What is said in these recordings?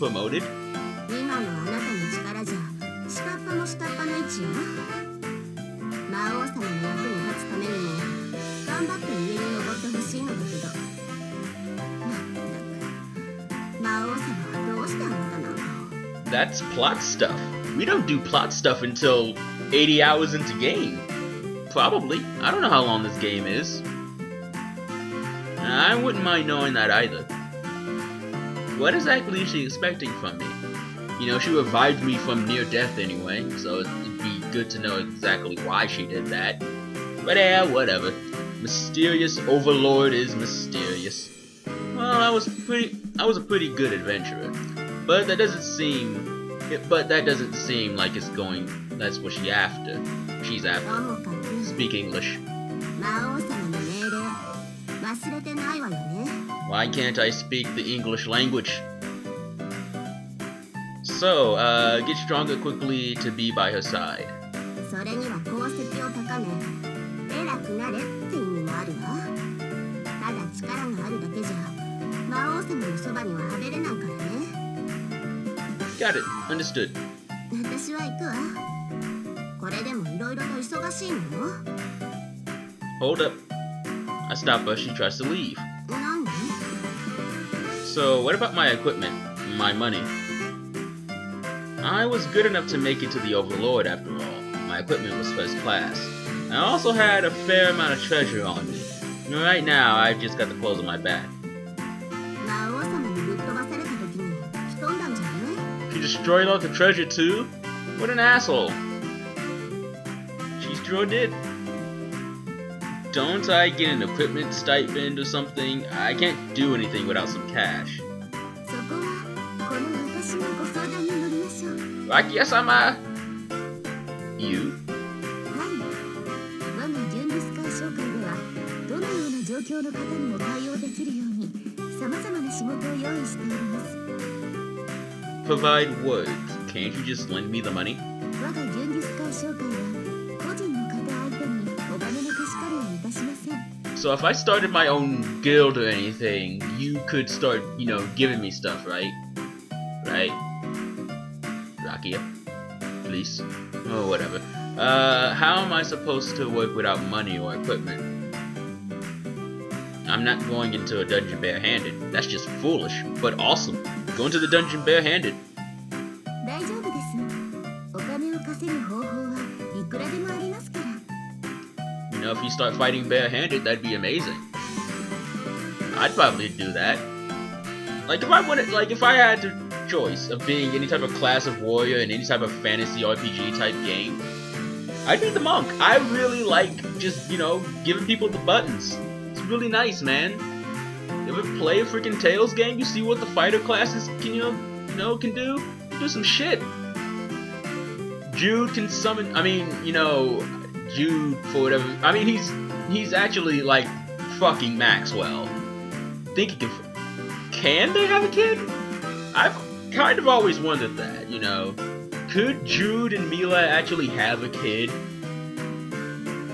promoted? 今のあなたの力じゃ下っ端も下っ端の位置よ。魔王様の役に立つためにも頑張って上に登ってほしいのだけど、まったく魔王様はどうしてあなたなんかを。 That's plot stuff. We don't do plot stuff until 80 hours into game. Probably. I don't know how long this game is. I wouldn't mind knowing that either. What exactly is she expecting from me? You know, she revived me from near death anyway, so it'd be good to know exactly why she did that. But yeah, whatever. Mysterious Overlord is mysterious. Well, I was a pretty good adventurer. But that doesn't seem like it's going. That's what she's after. Speak English. 魔王様の命令忘れてないわよね。 Why can't I speak the English language? So, get stronger quickly to be by her side. それには功績を高め偉くなれって意味もあるわ。ただ力があるだけじゃ魔王様のそばにははべれないからね。 Got it. Understood. 私は行くわ。これでもいろいろと忙しいのよ。 Hold up. I stop her. She tries to leave. 何？ So, what about my equipment? My money? I was good enough to make it to the Overlord after all. My equipment was first class. I also had a fair amount of treasure on me. Right now, I've just got the clothes on my back. 魔王様にぶっ飛ばされた時に吹き飛んだんじゃない？ She destroyed all the treasure too? What an asshole. She sure did. Don't I get an equipment stipend or something? I can't do anything without some cash. そこはこの私がご相談に乗りましょう。 Rakia-sama! You? はい。我がジュンギスカー商会ではどのような状況の方にも対応できるように様々な仕事を用意しております。 Provide what? Can't you just lend me the money? 我がジュンギスカー商会は個人の方相手にお金の貸し借りはいたしません。 So if I started my own guild or anything, you could start, giving me stuff, right? Right? Rakia? Please? Oh, whatever. How am I supposed to work without money or equipment? I'm not going into a dungeon barehanded. That's just foolish, but awesome. Go into the dungeon barehanded. 大丈夫です。お金を稼ぐ方法はいくらでもありますから。 If you start fighting barehanded, that'd be amazing. I'd probably do that. If I had the choice of being any type of class of warrior in any type of fantasy RPG type game, I'd be the monk. I really like just, giving people the buttons. It's really nice, man. You ever play a freaking Tales game? You see what the fighter classes can do? Do some shit. Jude can summon, Jude, for whatever. I mean, he's actually like fucking Maxwell. Think he can they have a kid? I've kind of always wondered that, Could Jude and Mila actually have a kid?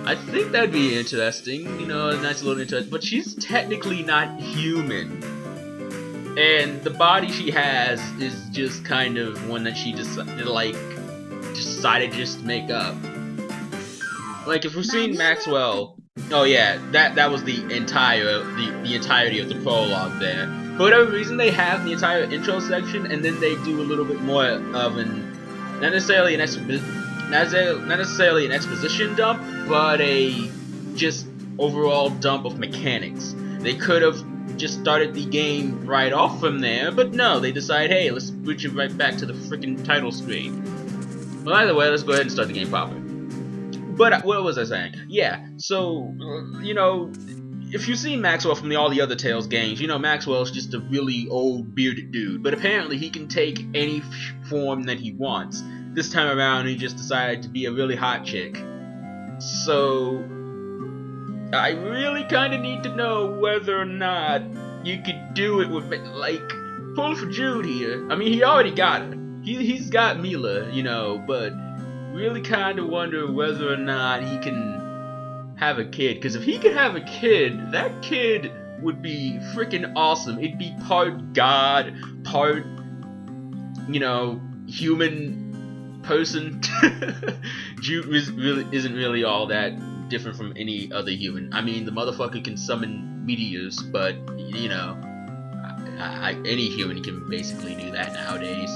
I think that'd be interesting, a nice little interest. But she's technically not human. And the body she has is just kind of one that she decided just to make up. Like if we've seen Maxwell, oh yeah, that was the entirety of the prologue there. For whatever reason, they have the entire intro section, and then they do a little bit more of not necessarily an exposition dump, but a just overall dump of mechanics. They could have just started the game right off from there, but no, they decide, hey, let's switch it right back to the freaking title screen. Well, either way, let's go ahead and start the game proper. But what was I saying? Yeah, so, if you've seen Maxwell from all the other Tales games, Maxwell's just a really old bearded dude. But apparently he can take any form that he wants. This time around he just decided to be a really hot chick. So, I really kind of need to know whether or not you could do it with, pull for Jude here. I mean, he already got her. He's got Mila, but really kind of wonder whether or not he can have a kid. Because if he could have a kid, that kid would be freaking awesome. It'd be part god, part human person isn't really all that different from any other human. I mean, the motherfucker can summon meteors, but any human can basically do that nowadays.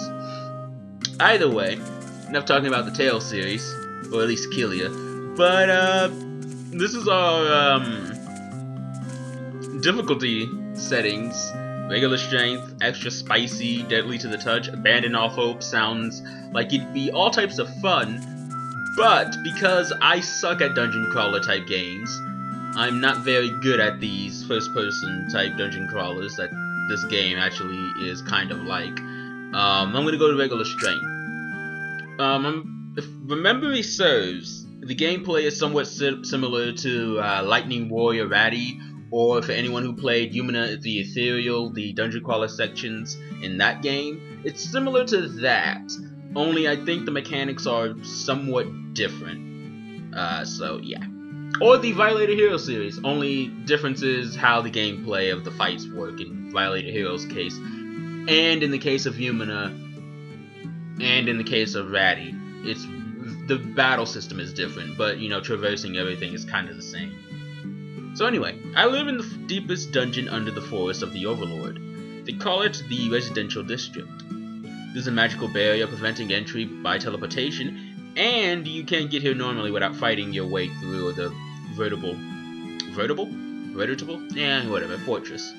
Either way, enough talking about the Tales series, or at least Killia. But this is our difficulty settings. Regular strength, extra spicy, deadly to the touch, abandon all hope. Sounds like it'd be all types of fun, but because I suck at dungeon crawler type games, I'm not very good at these first person type dungeon crawlers that this game actually is kind of like. I'm gonna go to regular strength. If memory serves, the gameplay is somewhat similar to Lightning Warrior Ratty, or for anyone who played Yumina the Ethereal, the dungeon crawler sections in that game. It's similar to that, only I think the mechanics are somewhat different. So yeah. Or the Violator Hero series, only difference is how the gameplay of the fights work in Violator Hero's case, and in the case of Yumina, and in the case of Ratty. It's the battle system is different, but traversing everything is kind of the same. So anyway, I live in the deepest dungeon under the forest of the Overlord. They call it the Residential District. There's a magical barrier preventing entry by teleportation, and you can't get here normally without fighting your way through the veritable? Yeah, whatever, fortress.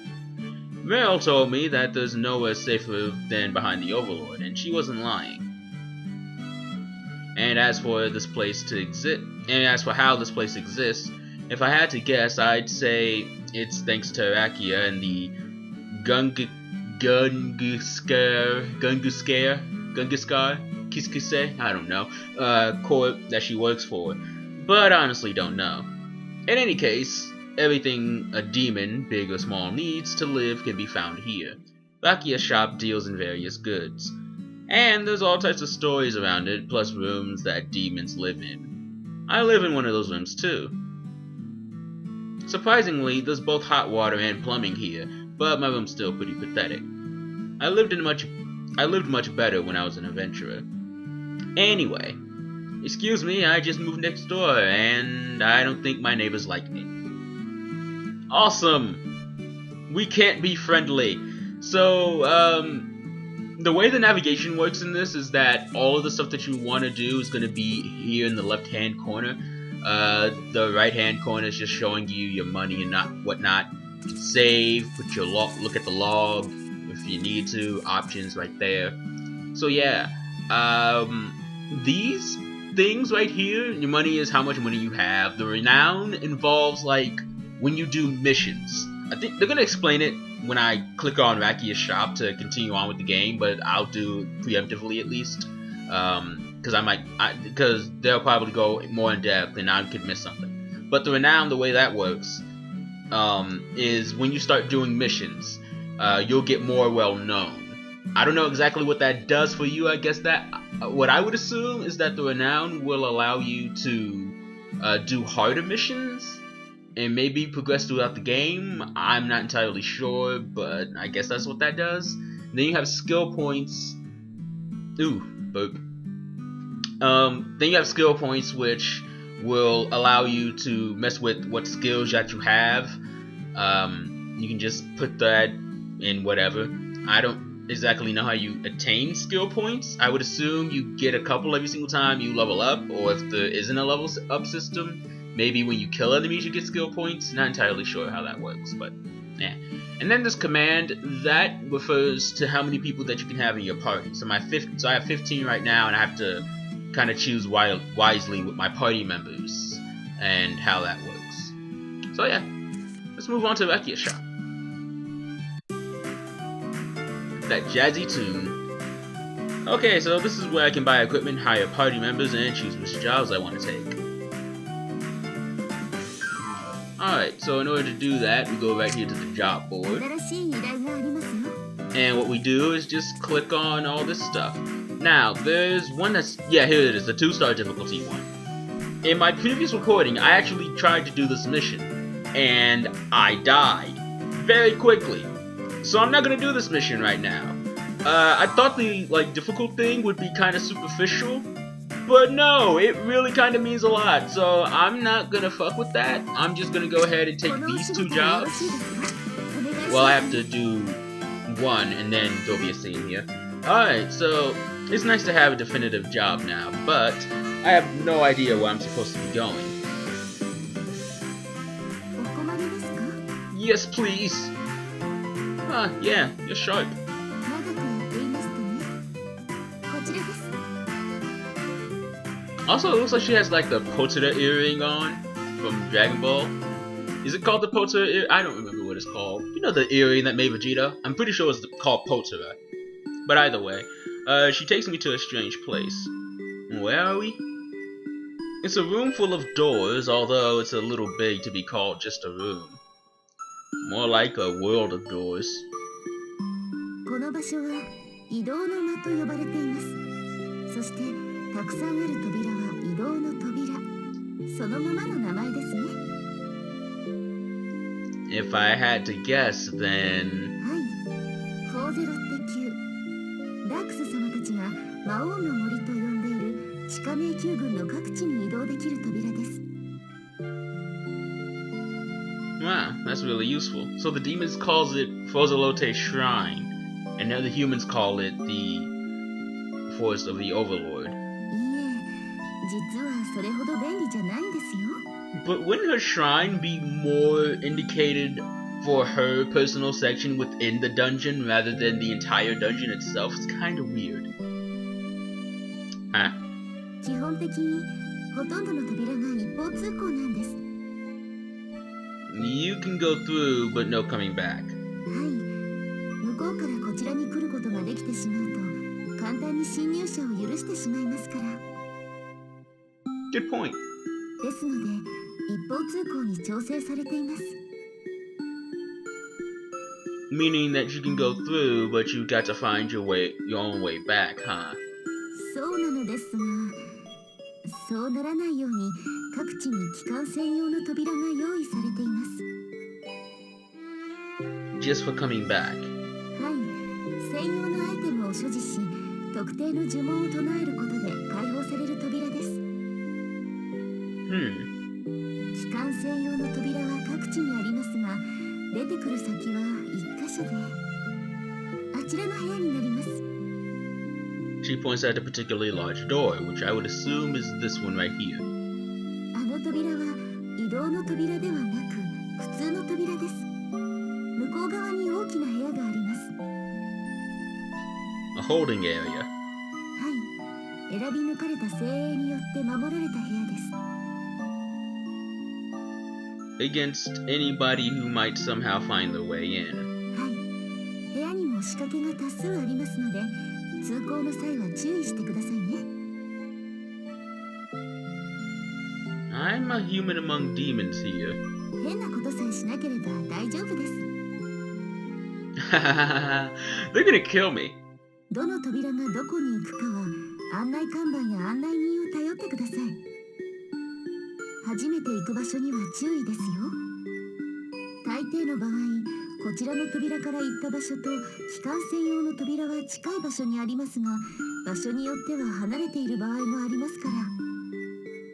Meryl told me that there's nowhere safer than behind the Overlord, and she wasn't lying. And as for how this place exists, if I had to guess, I'd say it's thanks to Rakia and the Gunguskar, Kiskuse, I don't know, court that she works for, but honestly don't know. In any case, everything a demon, big or small, needs to live can be found here. Rakia's shop deals in various goods, and there's all types of stories around it, plus rooms that demons live in. I live in one of those rooms too. Surprisingly, there's both hot water and plumbing here, but my room's still pretty pathetic. I lived much better when I was an adventurer. Anyway, excuse me, I just moved next door, and I don't think my neighbors like me. Awesome! We can't be friendly. So, the way the navigation works in this is that all of the stuff that you want to do is going to be here in the left-hand corner. The right-hand corner is just showing you your money and whatnot. You can save, look at the log if you need to. Options right there. So yeah, these things right here. Your money is how much money you have. The renown involves like when you do missions. I think they're gonna explain it when I click on Rakia's shop to continue on with the game, but I'll do it preemptively at least. Because they'll probably go more in depth and I could miss something. But the renown, the way that works, is when you start doing missions, you'll get more well known. I don't know exactly what that does for you. I guess that what I would assume is that the renown will allow you to do harder missions and maybe progress throughout the game. I'm not entirely sure, but I guess that's what that does. And then you have skill points. Ooh, burp. Then you have skill points which will allow you to mess with what skills that you have. You can just put that in whatever. I don't exactly know how you attain skill points. I would assume you get a couple every single time you level up, or if there isn't a level up system, maybe when you kill enemies you get skill points. Not entirely sure how that works, but yeah. And then this command, that refers to how many people that you can have in your party. So I have 15 right now, and I have to kind of choose wisely with my party members and how that works. So yeah, let's move on to Rakia's shop. That jazzy tune. Okay, so this is where I can buy equipment, hire party members, and choose which jobs I want to take. Alright, so in order to do that, we go right here to the job board. And what we do is just click on all this stuff. Now, there's one that's, yeah, here it is, the 2-star difficulty one. In my previous recording, I actually tried to do this mission, and I died very quickly. So I'm not going to do this mission right now. I thought the difficult thing would be kind of superficial, but no, it really kind of means a lot. So I'm not gonna fuck with that. I'm just gonna go ahead and take these 2 jobs. Well, I have to do 1, and then there'll be a scene here. Alright, so it's nice to have a definitive job now, but I have no idea where I'm supposed to be going. Yes, please. Ah, yeah, you're sharp. Also, it looks like she has like the Potara earring on from Dragon Ball. Is it called the Potara earring? I don't remember what it's called. You know the earring that made Vegeta? I'm pretty sure it's called Potara. But either way, she takes me to a strange place. Where are we? It's a room full of doors, although it's a little big to be called just a room. More like a world of doors. この場所は移動の間と呼ばれています。そしてたくさんある扉は移動の扉。そのままの名前ですね。If I had to guess, then はい。40って9。ダークス様たちが魔王の森と呼んでいる地下迷宮群の各地に移動できる扉です。wow, that's really useful. So the demons calls it Fozolote Shrine, and now the humans call it the Forest of the Overlord. いいえ、実はそれほど便利じゃないんですよ。But wouldn't her shrine be more indicated for her personal section within the dungeon rather than the entire dungeon itself? It's kind of weird. Huh? 基本的にほとんどの扉が一方通行なんです。You can go through, but no coming back. はい。向こうからこちらに来ることができてしまうと、簡単に侵入者を許してしまいますから。Good point. ですので、一方通行に調整されています。Meaning that you can go through, but you got to find your own way back, huh? そうなのですが、そうならないように各地に機関専用の扉が用意されています。Just for coming back. はい。専用のアイテムを所持し、特定の呪文を唱えることで解放される扉です。機関専用の扉は各地にありますが、出てくる先は一箇所で、あちらの部屋になります。She points at a particularly large door, which I would assume is this one right here. あの扉は移動の扉ではなく普通の扉です。向こう側に大きな部屋があります。A holding area. はい。選び抜かれた精鋭によって守られた部屋です。Against anybody who might somehow find their way in. はい。部屋にも仕掛けが多数ありますので、通行の際は注意してくださいね。I'm a human among demons here. 変なことさえしなければ大丈夫です。They're gonna kill me. どの扉がどこに行くかは案内看板や案内人を頼ってください。初めて行く場所には注意ですよ。大抵の場合、こちらの扉から行った場所と機関専用の扉は近い場所にありますが、場所によっては離れている場合もありますから。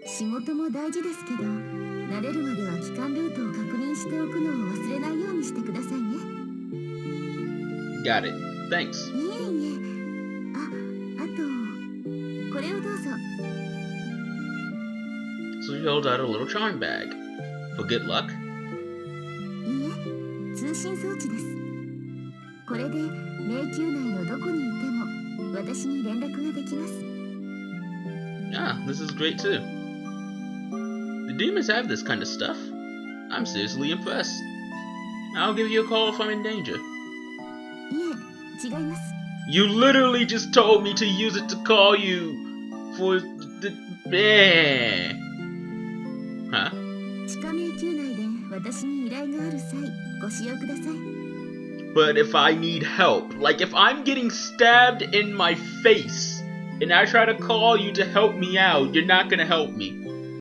仕事も大事ですけど、慣れるまでは機関ルートを確認しておくのを忘れないようにしてくださいね。Got it. Thanks. いえいえ。あと、これをどうぞ。So she holds out a little charm bag. For good luck? いいえ、通信装置です。これで迷宮内のどこにいても私に連絡ができます。Ah, this is great too. The demons have this kind of stuff. I'm seriously impressed. I'll give you a call if I'm in danger. いえ、違います。You literally just told me to use it to call you for the... Huh? 地下迷宮内で私に依頼がある際、ご使用ください。But if I need help, like if I'm getting stabbed in my face and I try to call you to help me out, you're not gonna help me.